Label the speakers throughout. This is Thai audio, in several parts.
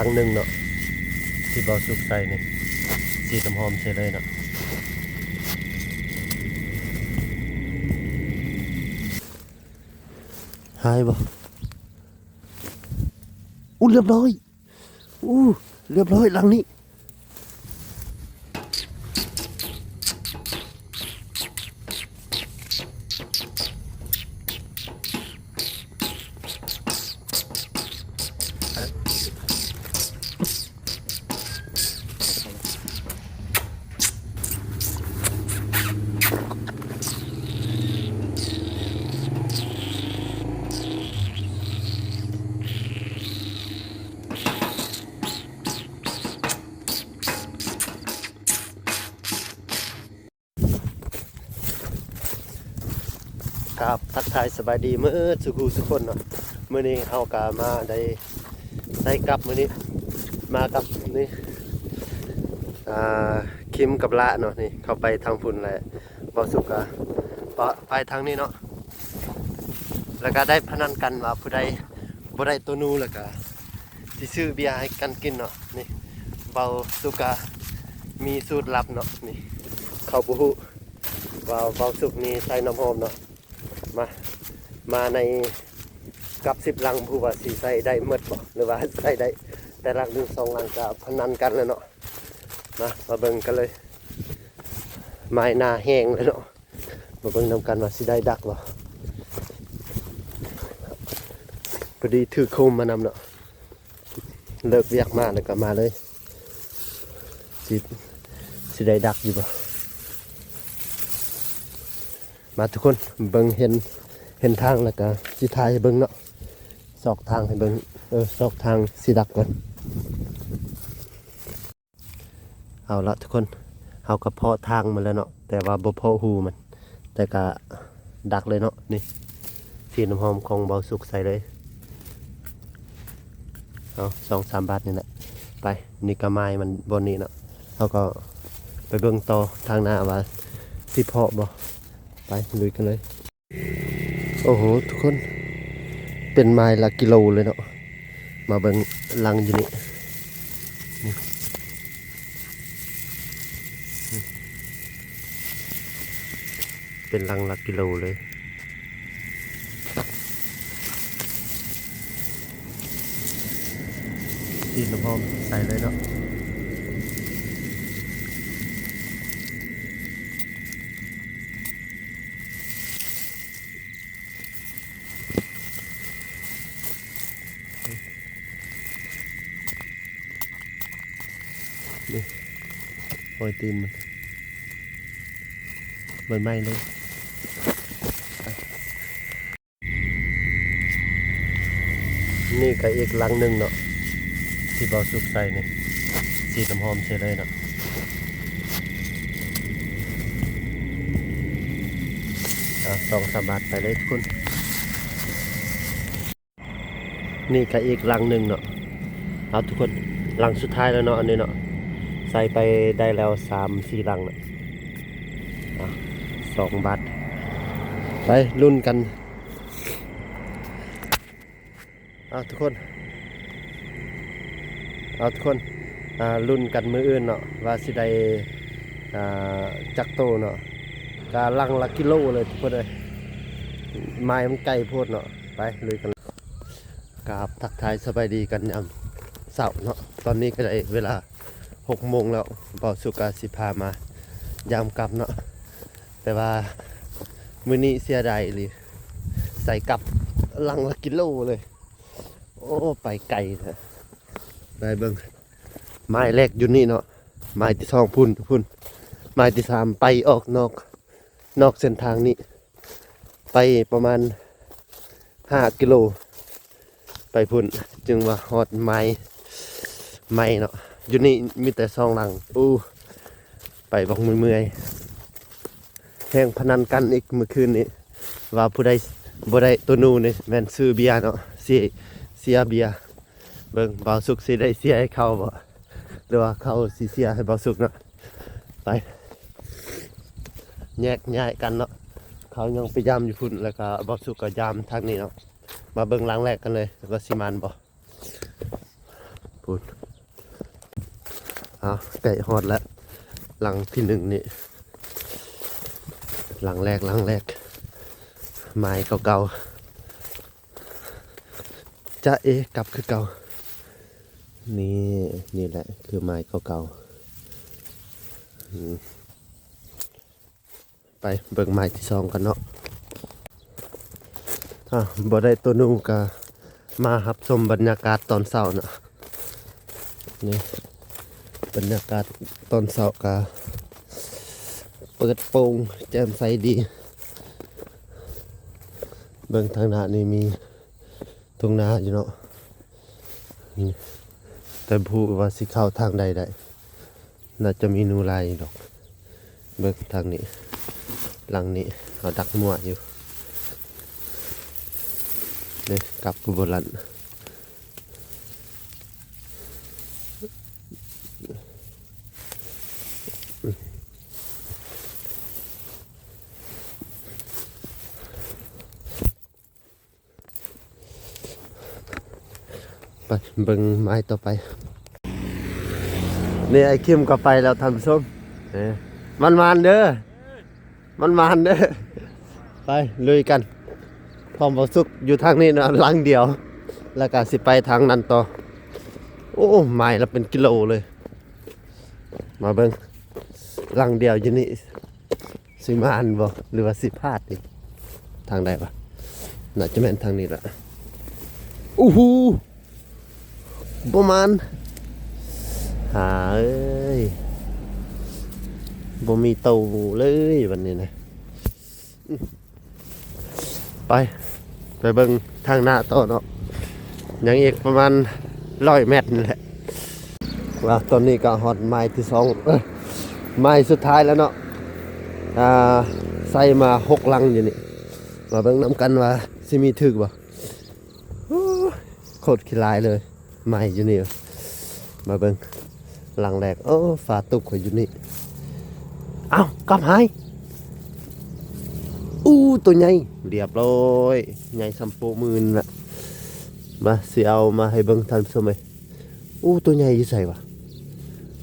Speaker 1: ครั้งหนึ่งเนาะที่บอสุกใส่นี่สีน้ำหอมใช่เลยเนาะหายบ่อู้เรียบร้อยอู้เรียบร้อยหลังนี้ครับทักทายสบายดีเมื่อสุขุสุคนเนาะเมื่อนี้เอากามาได้กลับมื่อนี้มากับนี่คิมกับละเนาะนี่เข้าไปทางฝุ่นแหละบอสุกะไปทางนี้เนาะแล้วก็ได้พนันกันว่าผู้ใดบ่ได้ตัวนูแล้วก็สิซื้อเบียร์ให้กันกินเนาะนี่เบาสุกะมีสูตรลับเนาะนี่เข้าบ่ฮู้ว่าเบาสุกนี่ใส่น้ำหอมเนาะมาในกับ10 ลังผู้ว่าสิใส่ได้หมดบ่หรือว่าใส่ได้แต่ลัง1 2 ลังก็พนันกันแล้วเนาะมาเบิ่งกันเลยไม้หน้าแห้งเลยเนาะมาเบิ่งนำกันว่าสิได้ดักบ่พอดีถือโคมมานำเนาะเลิกเรียกมาแล้วก็มาเลยสิได้ดักอยู่บ่มาทุกคนเบิ่งเห็นทางแล้วก็สิถ่ายให้เบิ่งเนาะซอกทางให้เบิ่งซอกทางสิดักก่อนเอาละทุกคนเอากระเพาะทางมาแล้วเนาะแต่ว่าบ่พอหูมันแต่ก็ดักเลยเนาะนี่สีน้ำหอมของเบาสุกใส่เลยเอา2-3 บาทนี่แหละไปนี่กระไม้มันบนนี้เนาะเขาก็ไปเบิ่งต่อทางหน้าว่าสิเพาะบ่ไปลุยกันเลยโอ้โหทุกคนเป็นไม้ละกิโลเลยเนาะมาเบิ่งลังอยู่นี่เป็นลังละกิโลเลยสีน้ำหอมใส่เลยเนาะนี่ปล่อยตีนมันไหม้เลยนี่ก็อีกลังหนึ่งเนาะที่เบาสุกใส่นี่สีน้ำหอมใช่เลยเนาะ2-3 บาทไปเลยทุกคนนี่ก็อีกลังหนึ่งเนาะเอาทุกคนลังสุดท้ายแล้วเนาะอันนี้เนาะใส่ไปได้แล้ว3-4 ลังเนาะ2 บาทไปลุ้นกันเอาทุกคนลุ้นกันมืออื่นเนาะว่าสิได้จักโตเนาะกาลังละกิโลเลยทุกคนเลยไม้มันไกลโพดเนาะไปลุยกันกราบทักทายสบายดีกันยามเสาร์เนาะตอนนี้ก็ได้เวลา6 โมงแล้วเบาสุกาสิพามายามกลับเนาะแต่ว่ามื้อนี้เสียดายเลยใส่กลับลังละกิโลเลยโอ้ไปไกลเถอะได้เบิ่งไม้แรกอยู่นี่เนาะไม้ที่2พุ่นไม้ที่3ไปออกนอกเส้นทางนี้ไปประมาณ5 กิโลไปพุ่นจึงว่าฮอดไม้เนาะอยู่นี่มีแต่2 หลังไปบอกเมื่อยแข่งพนันกันอีกเมื่อคืนนี้ว่าผู้ใดบ่ได้ตัวนูนี่แม่นซื้อเบียร์เนาะเสียเบียร์เบิ่งเบาสุกสิได้เสียให้เขาบ่หรือว่าเขาสิเสียให้เบาสุกเนาะไปแยกย้ายกันเนาะเขายังพยายามอยู่พุ่นแล้วก็เบาสุกก็ยามทางนี้เนาะมาเบิ่งหลังแรกกันเลยแล้วก็สิมันบ่ พูดไก่ฮอดแล้วหลังที่หนึ่งนี่หลังแรกไม้เก่าๆจะกลับคือเก่านี่แหละคือไม้เก่าๆไปเบิ่งไม้ที่สองกันเนาะบ่ได้ตัวนูกะมารับชมบรรยากาศตอนเช้าเนาะนี่บรรยากาศตอนเช้ากะเปิดโปร่งแจ่มใสดีเบิ่งทางหน้านี่มีทุ่งนาอยู่เนาะแต่ผู้ว่าสิเข้าทางใดได้น่าจะมีนูลายดอกเบิ่งทางนี้หลังนี้เอาดักมั่วอยู่นี่กลับกุบลันไปเบิ่งไม้ต่อไปนี่ไอ้คิมก็ไปแล้วทำส้มมันเด้อไปลุยกันพร้อมบอสุกอยู่ทางนี้นะลังเดียวแล้วก็สิไปทางนั้นต่อโอ้ไม้ละเป็นกิโลเลยมาเบิ่งลังเดียวอยู่นี่สิมาอันบ่หรือว่าสิพลาดอีกทางใดปะน่าจะแม่นทางนี้ละอู้หูประมาณเอ้ยบ่มีเตาเลยวันนี้นะไปเบิ่งทางหน้าต่อเนาะยังอีกประมาณ100 เมตรนี่แหละว่าตอนนี้ก็ฮอดไม้ที่2ไม้สุดท้ายแล้วเนาะใส่มา6 ลังอยู่นี่มาเบิ่งน้ำกันว่าสิมีถึกบ่โคตรขี้ลายเลยไม้อยู่นี่มาเบิ่งหลังแรกฝาตุกข่อยอยู่นี่เอ้ากำหายตัวใหญ่เรียบร้อยใหญ่สัมโปมืนละมาสิเอามาให้เบิ่งทันสมัยตัวใหญ่อยู่ใส่วะ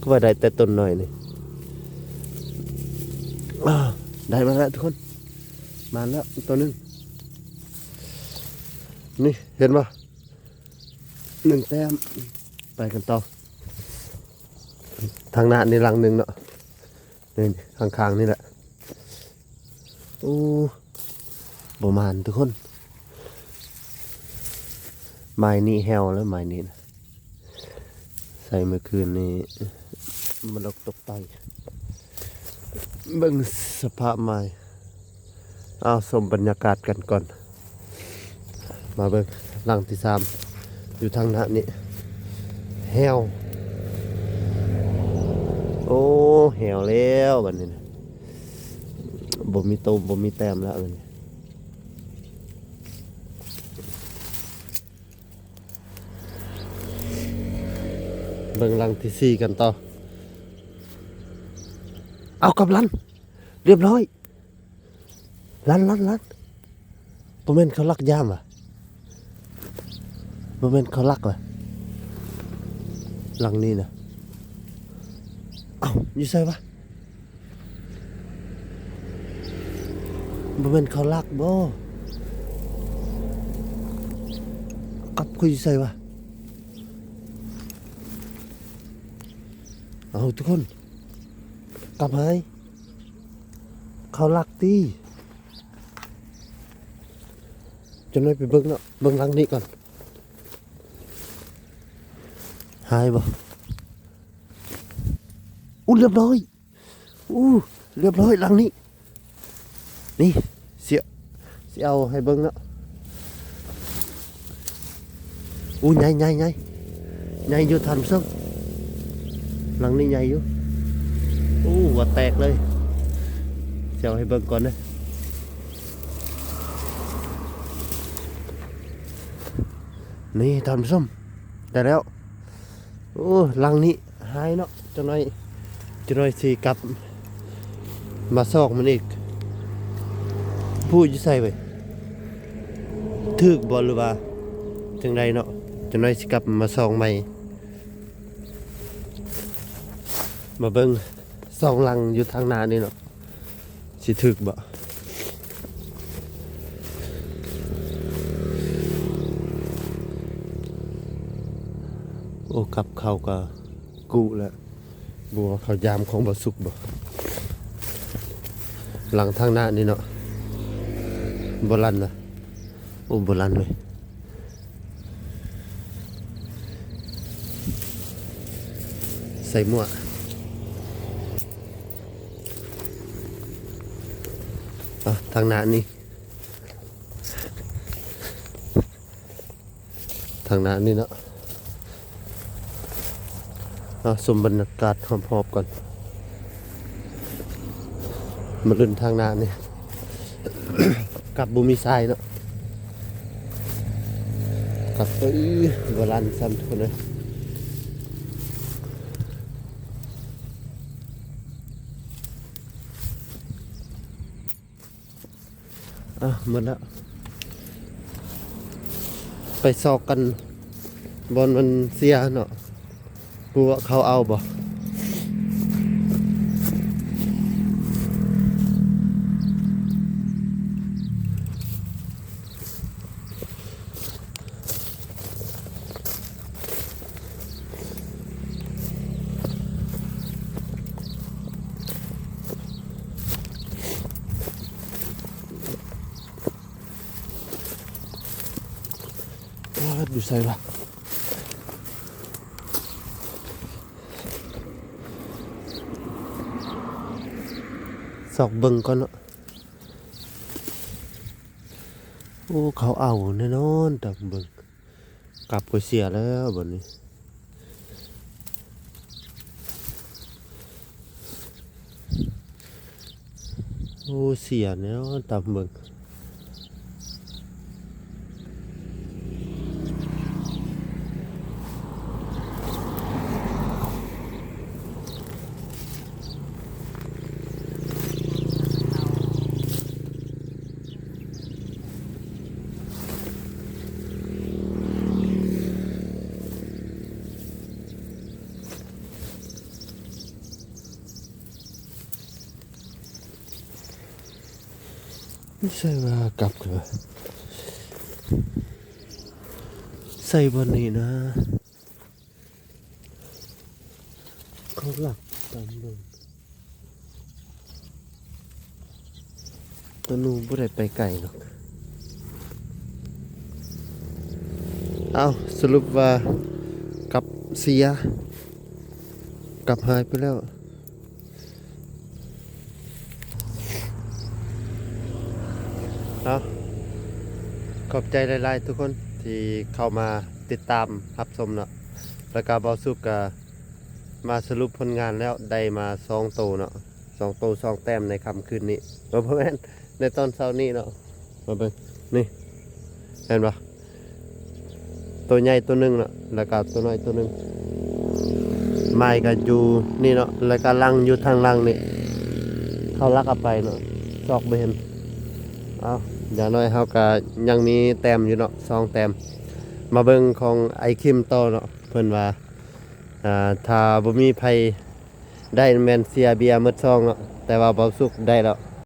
Speaker 1: ก็ว่าได้แต่ต้นหน่อยนี่ได้มาแล้วทุกคนมาแล้วตัวนึงนี่เห็นปะ1 แต้มไปกันต่อทางหน้านี่ลังหนึ่งเนาะนี่ข้างๆนี่แหละประมาณทุกคนไม้นี่แฮวแล้วไม้นี่นะใส่เมื่อคืนนี่มันตกไตเบิ่งสภาพไม้เอาชมบรรยากาศกันก่อนมาเบิ่งหลังที่3อยู่ทางหน้านี่แฮวแหวแล้วบัดนี้นะบ่มีตูมบ่มีแต้มแล้วบัดนี้เบิ่งลังที่4กันต่อเอากับลันเรียบร้อยลันบ่แม่นเขาลักย่ามว่ะบ่แม่นเขาลักว่ะลังนี้นะอยู่ใส่ปะบ่เป็นเขาลักบ่กับคุยใส่ปะทุกคนกลับหายเขาลักตีจะน้อยไปเบิ่งเนาะเบิ่งหลังนี้ก่อนหายบ่เรียบร้อยเรียบร้อยหลังนี้นี่เสียเอาให้เบิ่งเนาะใหญ่อยู่ทันซ้ำหลังนี้ใหญ่อยู่หัวแตกเลยเสียเอาให้เบิ่งก่อนนะนี่ทันซ้ำแต่แล้วหลังนี้หายเนาะจังหน่อยสิกลับมาซอกมันอีกพูดอยู่ใส่ไปถึกบอลหรือว่าจังไรเนาะจังหน่อยสิกลับมาซอกใหม่ มาเบิ่งสองลังอยู่ทางหน้านี่เนาะสิถึกบ่โอ้กับเขาก็กุแล้วบัวเขายามของบ่สุกบ่หลังทางหน้านี่เนาะบ่ลันนะโอ้บ่ลันเลยใส่หมวกทางหน้านี่ทางหน้านี่เนาะสมบรรยากาศหอมๆก่อนมาลุ้นทางหน้านี่ กับบุมีทรายเนาะกับโบราณซ้ำทุกคนเลยหมดแล้วไปซอกกันบอลมันเสียเนาะกูว่าเขาเอาบ่ดูใส่ละสอกเบิ่งก่อนเนาะโอ้เขาเอาแน่นอนแต่เบิ่งกลับก็เสียแล้วบัดนี้โอ้เสียแล้วตามเบิ่งไม่ใช่ว่ากลับเลยใส่บนนี้นะเขาหลักตามเบิ่งตัวนูบ่ได้ไปไกลหรอกเอาสรุปว่ากลับเสียกลับหายไปแล้วขอบใจหลายๆทุกคนที่เข้ามาติดตามรับชมเนาะแล้วก็บอสุกก็มาสรุปผลงานแล้วได้มา2โตเนาะ2โต2แต้มในค่ำคืนนี้บ่แม่นในตอนเช้านี้เนาะมาเบิ่งนี่เห็นปะตัวใหญ่ตัวหนึงเนาะแล้วก็ตัวน้อยตัวหนึงไม้ก็อยู่นี่เนาะแล้วก็ลังอยู่ทางลังนี่เขาลักเอาไปเนาะซอกบ่เห็นเอาอย่างน้อยเขาก็ยังมีแต้มอยู่เนาะ2แต้มมาเบิ่งของไอคิมต่อเนาะเพิ่นว่าถ้าบ่มีไผได้แม่นเสียเบียร์หมดซองเนาะแต่ว่าบ่สุกได้แล้ว